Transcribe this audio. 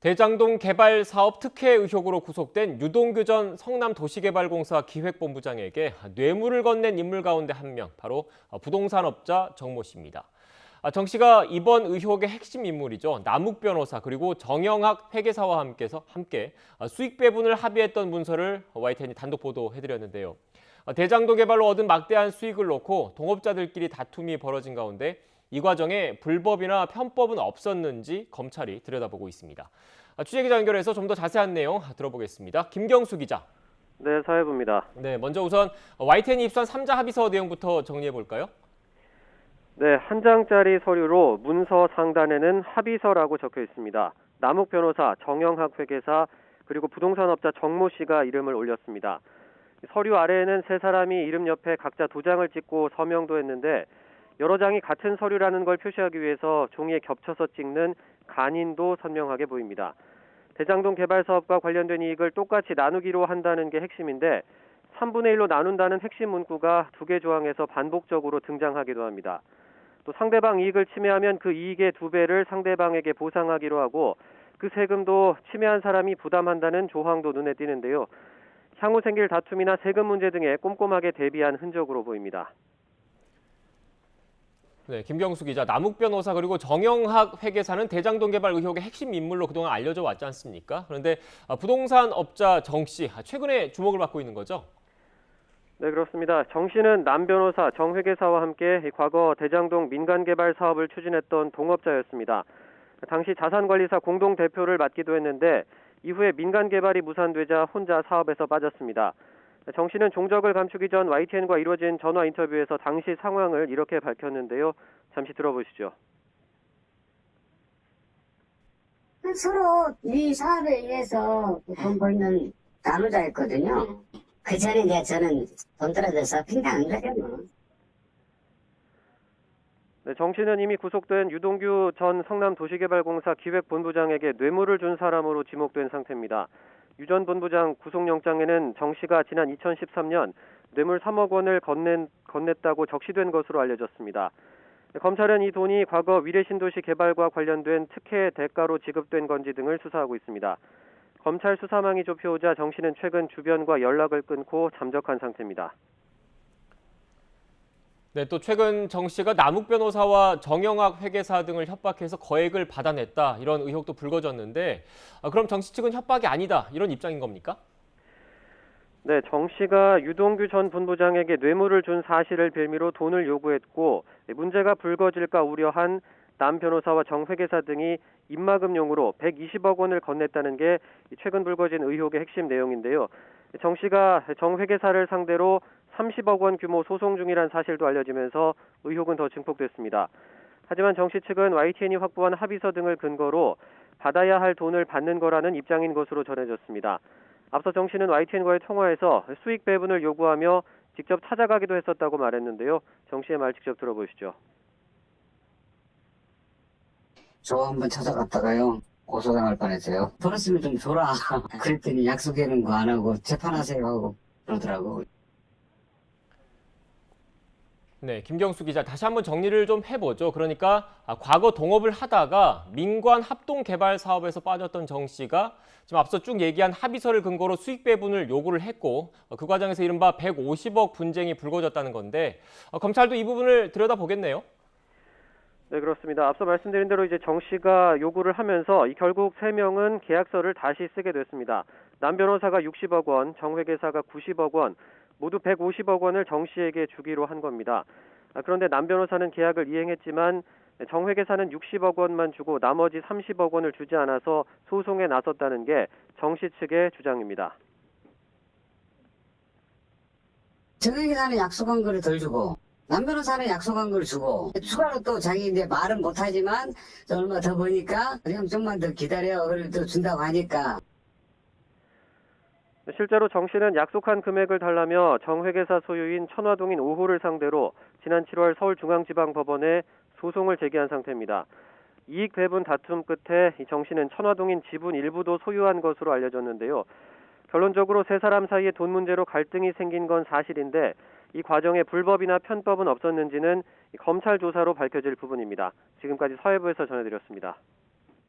대장동 개발 사업 특혜 의혹으로 구속된 유동규 전 성남도시개발공사 기획본부장에게 뇌물을 건넨 인물 가운데 한 명, 바로 부동산업자 정모 씨입니다. 정 씨가 이번 의혹의 핵심 인물이죠. 남욱 변호사 그리고 정영학 회계사와 함께 수익 배분을 합의했던 문서를 YTN이 단독 보도해드렸는데요. 대장동 개발로 얻은 막대한 수익을 놓고 동업자들끼리 다툼이 벌어진 가운데 이 과정에 불법이나 편법은 없었는지 검찰이 들여다보고 있습니다. 취재기자 연결해서 좀 더 자세한 내용 들어보겠습니다. 김경수 기자. 네, 사회부입니다. 네, 먼저 우선 YTN이 입수한 3자 합의서 내용부터 정리해 볼까요? 네, 한 장짜리 서류로 문서 상단에는 합의서라고 적혀 있습니다. 남욱 변호사, 정영학 회계사, 그리고 부동산업자 정모 씨가 이름을 올렸습니다. 서류 아래에는 세 사람이 이름 옆에 각자 도장을 찍고 서명도 했는데 여러 장이 같은 서류라는 걸 표시하기 위해서 종이에 겹쳐서 찍는 간인도 선명하게 보입니다. 대장동 개발 사업과 관련된 이익을 똑같이 나누기로 한다는 게 핵심인데 3분의 1로 나눈다는 핵심 문구가 두 개 조항에서 반복적으로 등장하기도 합니다. 또 상대방 이익을 침해하면 그 이익의 2배를 상대방에게 보상하기로 하고 그 세금도 침해한 사람이 부담한다는 조항도 눈에 띄는데요. 향후 생길 다툼이나 세금 문제 등에 꼼꼼하게 대비한 흔적으로 보입니다. 네, 김경수 기자, 남욱 변호사 그리고 정영학 회계사는 대장동 개발 의혹의 핵심 인물로 그동안 알려져 왔지 않습니까? 그런데 부동산 업자 정 씨, 최근에 주목을 받고 있는 거죠? 네, 그렇습니다. 정 씨는 남 변호사, 정 회계사와 함께 과거 대장동 민간개발 사업을 추진했던 동업자였습니다. 당시 자산관리사 공동대표를 맡기도 했는데 이후에 민간개발이 무산되자 혼자 사업에서 빠졌습니다. 정 씨는 종적을 감추기 전 YTN과 이루어진 전화 인터뷰에서 당시 상황을 이렇게 밝혔는데요. 잠시 들어보시죠. 서로 이 사업에 의해서 돈 벌는 나누자였거든요. 그 전에 이제 저는 돈 떨어져서 핑계한 거죠 뭐. 네, 정 씨는 이미 구속된 유동규 전 성남도시개발공사 기획본부장에게 뇌물을 준 사람으로 지목된 상태입니다. 유 전 본부장 구속영장에는 정 씨가 지난 2013년 뇌물 3억 원을 건넸다고 적시된 것으로 알려졌습니다. 검찰은 이 돈이 과거 위례신도시 개발과 관련된 특혜 대가로 지급된 건지 등을 수사하고 있습니다. 검찰 수사망이 좁혀오자 정 씨는 최근 주변과 연락을 끊고 잠적한 상태입니다. 네, 또 최근 정 씨가 남욱 변호사와 정영학 회계사 등을 협박해서 거액을 받아냈다, 이런 의혹도 불거졌는데 그럼 정 씨 측은 협박이 아니다, 이런 입장인 겁니까? 네, 정 씨가 유동규 전 본부장에게 뇌물을 준 사실을 빌미로 돈을 요구했고 문제가 불거질까 우려한 남 변호사와 정 회계사 등이 입막음용으로 120억 원을 건넸다는 게 최근 불거진 의혹의 핵심 내용인데요. 정 씨가 정 회계사를 상대로 30억 원 규모 소송 중이란 사실도 알려지면서 의혹은 더 증폭됐습니다. 하지만 정 씨 측은 YTN이 확보한 합의서 등을 근거로 받아야 할 돈을 받는 거라는 입장인 것으로 전해졌습니다. 앞서 정 씨는 YTN과의 통화에서 수익 배분을 요구하며 직접 찾아가기도 했었다고 말했는데요. 정 씨의 말 직접 들어보시죠. 저 한번 찾아갔다가요. 고소당할 뻔했어요. 벌었으면 좀 줘라. 그랬더니 약속해놓은 거 안 하고 재판하세요 하고 그러더라고. 네, 김경수 기자, 다시 한번 정리를 좀 해보죠. 그러니까 과거 동업을 하다가 민관 합동 개발 사업에서 빠졌던 정 씨가 지금 앞서 쭉 얘기한 합의서를 근거로 수익 배분을 요구를 했고 그 과정에서 이른바 150억 분쟁이 불거졌다는 건데 검찰도 이 부분을 들여다보겠네요. 네, 그렇습니다. 앞서 말씀드린 대로 이제 정 씨가 요구를 하면서 결국 3명은 계약서를 다시 쓰게 됐습니다. 남 변호사가 60억 원, 정 회계사가 90억 원, 모두 150억 원을 정 씨에게 주기로 한 겁니다. 그런데 남 변호사는 계약을 이행했지만 정 회계사는 60억 원만 주고 나머지 30억 원을 주지 않아서 소송에 나섰다는 게 정 씨 측의 주장입니다. 정 회계사는 약속한 거를 덜 주고 남 변호사는 약속한 걸 주고 추가로 또 자기 이제 말은 못하지만 얼마 더 버니까 그냥 좀만 더 기다려 그래도 준다고 하니까. 실제로 정 씨는 약속한 금액을 달라며 정 회계사 소유인 천화동인 5호를 상대로 지난 7월 서울중앙지방법원에 소송을 제기한 상태입니다. 이익 배분 다툼 끝에 정 씨는 천화동인 지분 일부도 소유한 것으로 알려졌는데요. 결론적으로 세 사람 사이에 돈 문제로 갈등이 생긴 건 사실인데 이 과정에 불법이나 편법은 없었는지는 검찰 조사로 밝혀질 부분입니다. 지금까지 사회부에서 전해드렸습니다.